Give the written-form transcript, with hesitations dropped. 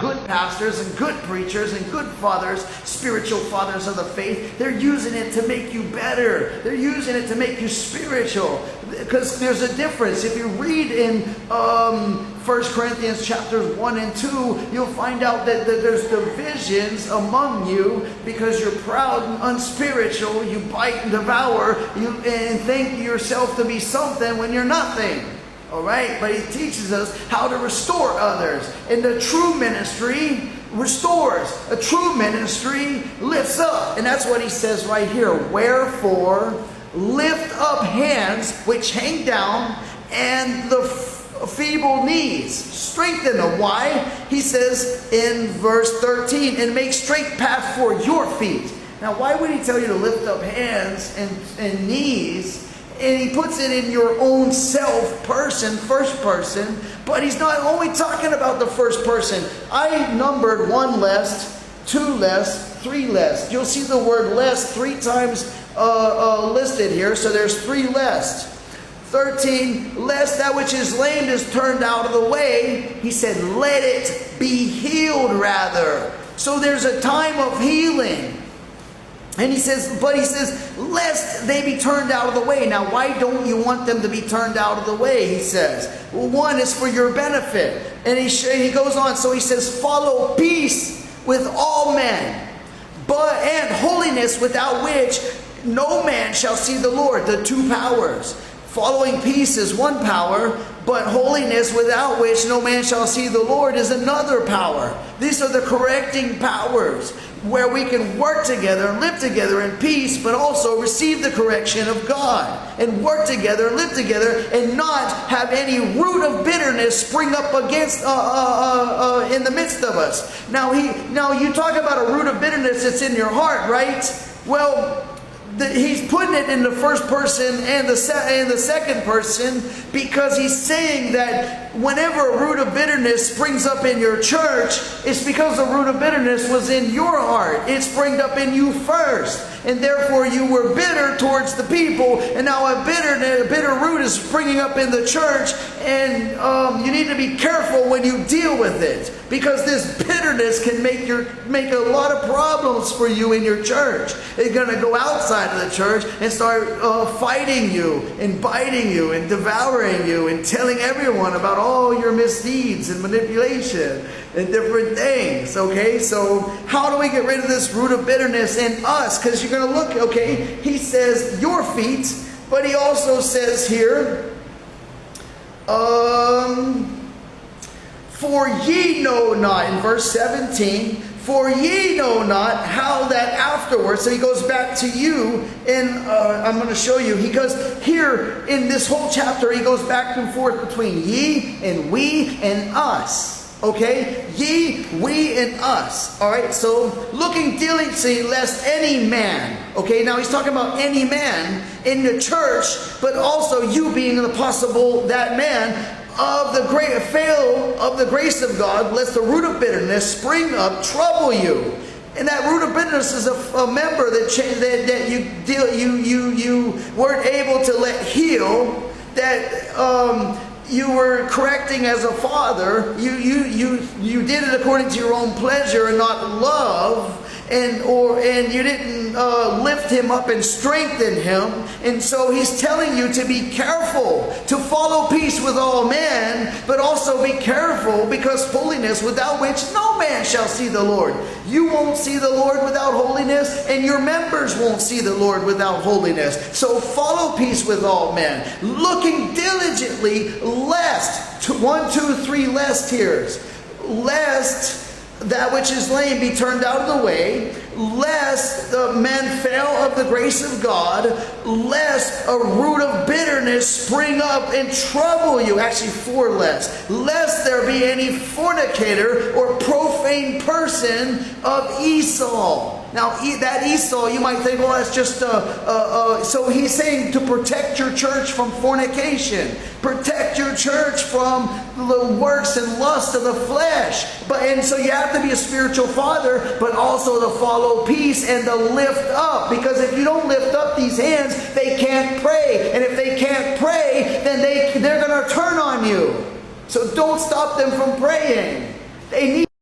good pastors and good preachers and good fathers, spiritual fathers of the faith, they're using it to make you better. They're using it to make you spiritual. Because there's a difference. If you read in 1 Corinthians chapters 1 and 2, you'll find out that there's divisions among you because you're proud and unspiritual. You bite and devour and think yourself to be something when you're nothing. All right, but he teaches us how to restore others. And the true ministry restores. A true ministry lifts up. And that's what he says right here. Wherefore, lift up hands which hang down and the feeble knees. Strengthen them. Why? He says in verse 13, and make straight paths for your feet. Now, why would he tell you to lift up hands and knees? And he puts it in your own self person, first person. But he's not only talking about the first person. I numbered 1 lest, 2 lest, 3 lest. You'll see the word lest 3 times listed here. So there's 3 lest. 13, lest that which is lame is turned out of the way. He said, let it be healed rather. So there's a time of healing. And he says, lest they be turned out of the way. Now, why don't you want them to be turned out of the way, he says? Well, one is for your benefit. And he goes on, so he says, follow peace with all men, and holiness without which no man shall see the Lord. The 2 powers. Following peace is one power, but holiness without which no man shall see the Lord is another power. These are the correcting powers where we can work together and live together in peace, but also receive the correction of God and work together and live together and not have any root of bitterness spring up against in the midst of us. Now you talk about a root of bitterness that's in your heart, right? Well, he's putting it in the first person and the second person because he's saying that whenever a root of bitterness springs up in your church, it's because the root of bitterness was in your heart. It sprang up in you first. And therefore you were bitter towards the people. And now a bitter root is springing up in the church. And you need to be careful when you deal with it. Because this bitterness can make a lot of problems for you in your church. It's going to go outside of the church and start fighting you and biting you and devouring you and telling everyone about all your misdeeds and manipulation and different things. Okay, so how do we get rid of this root of bitterness in us? Because you're going to look, okay, he says your feet, but he also says here, for ye know not, in verse 17, for ye know not how that afterwards. So he goes back to you, and I'm going to show you. He goes here in this whole chapter, he goes back and forth between ye and we and us. Okay? Ye, we, and us. Alright? So, looking diligently lest any man. Okay? Now he's talking about any man in the church, but also you being the possible that man of the great fail of the grace of God, lest the root of bitterness spring up, trouble you. And that root of bitterness is a member that you weren't able to let heal, that you were correcting as a father. You did it according to your own pleasure and not love, and you didn't lift him up and strengthen him. And so he's telling you to be careful, to follow peace with all men, but also be careful, because holiness without which no man shall see the Lord. You won't see the Lord without holiness, and your members won't see the Lord without holiness. So follow peace with all men, looking diligently lest, 1, 2, 3 lest here, lest that which is lame be turned out of the way, lest the men fail of the grace of God, lest a root of bitterness spring up and trouble you. Actually, 4 lest there be any fornicator or profane person of Esau. Now, that Esau, you might think, well, that's just so he's saying to protect your church from fornication. Protect your church from the works and lust of the flesh. And so you have to be a spiritual father, but also to follow peace and to lift up. Because if you don't lift up these hands, they can't pray. And if they can't pray, then they're going to turn on you. So don't stop them from praying. They need